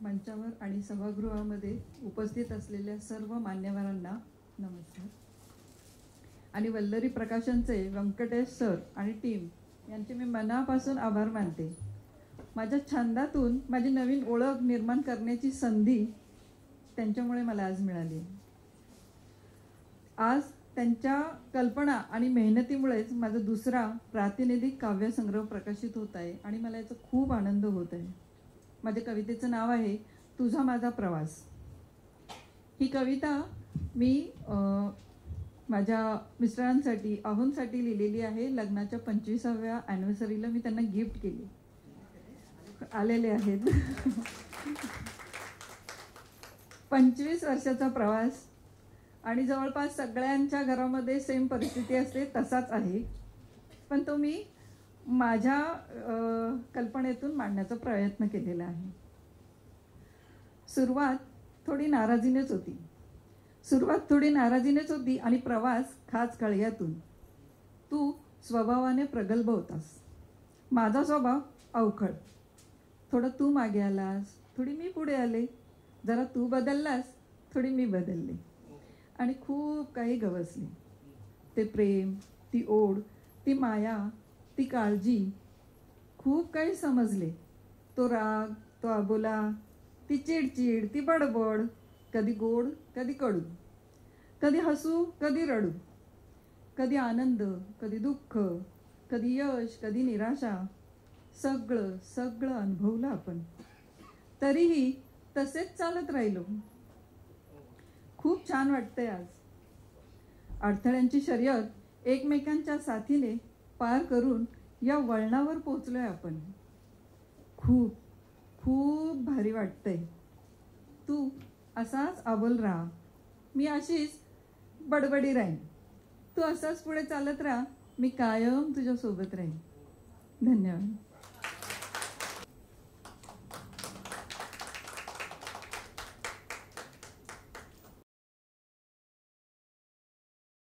मंचावर आणि सभागृहामध्ये उपस्थित असलेल्या सर्व मान्यवरांना नमस्कार. आणि वल्लरी प्रकाशनचे व्यंकटेश सर आणि टीम यांचे मी मनापासून आभार मानते. माझ्या छंदातून माझी नवीन ओळख निर्माण करण्याची संधी त्यांच्यामुळे मला आज मिळाली. आज त्यांच्या कल्पना आणि मेहनतीमुळेच माझा दुसरा प्रातिनिधिक काव्यसंग्रह प्रकाशित होत आहे आणि मला याचा खूप आनंद होत आहे. माझ्या कवितेचं नाव आहे तुझा माझा प्रवास. ही कविता मी माझ्या मिस्टरांसाठी आहोंसाठी लिहिलेली आहे. लग्नाच्या 25व्या ॲनिव्हर्सरीला मी त्यांना गिफ्ट केली. आलेले आहेत. 25 वर्षाचा प्रवास आणि जवळपास सगळ्यांच्या घरामध्ये सेम परिस्थिती असते तसाच आहे, पण तो मी माझ्या कल्पनेतून मांडण्याचा प्रयत्न केलेला आहे. सुरुवात थोडी नाराजीनेच होती आणि प्रवास खास कळ्यातून. तू स्वभावाने प्रगल्भ होतास, माझा स्वभाव अवखळ. थोडं तू मागे आलास, थोडी मी पुढे आले. जरा तू बदललास, थोडी मी बदलले आणि खूप काही गवसले. ते प्रेम, ती ओढ, ती माया, ती काळजी, खूप काही समजले. तो राग, तो आबोला, ती चिडचिड, ती बडबड, कधी गोड कधी कडू, कधी हसू कधी रडू, कधी आनंद कधी दुःख, कधी यश कधी निराशा, सगळं सगळं अनुभवलं आपण. तरीही तसेच चालत राहिलो. खूप छान वाटतंय आज. अडथळ्यांची शर्यत एकमेकांच्या साथीने पार करून या वळणावर पोहोचलोय आपण. खूप खूप भारी वाटतंय. तू असाच आबोल राहा, मी अशीच बडबडी राहीन. तू असाच पुढे चालत राहा, मी कायम तुझ्या सोबत राहीन. धन्यवाद.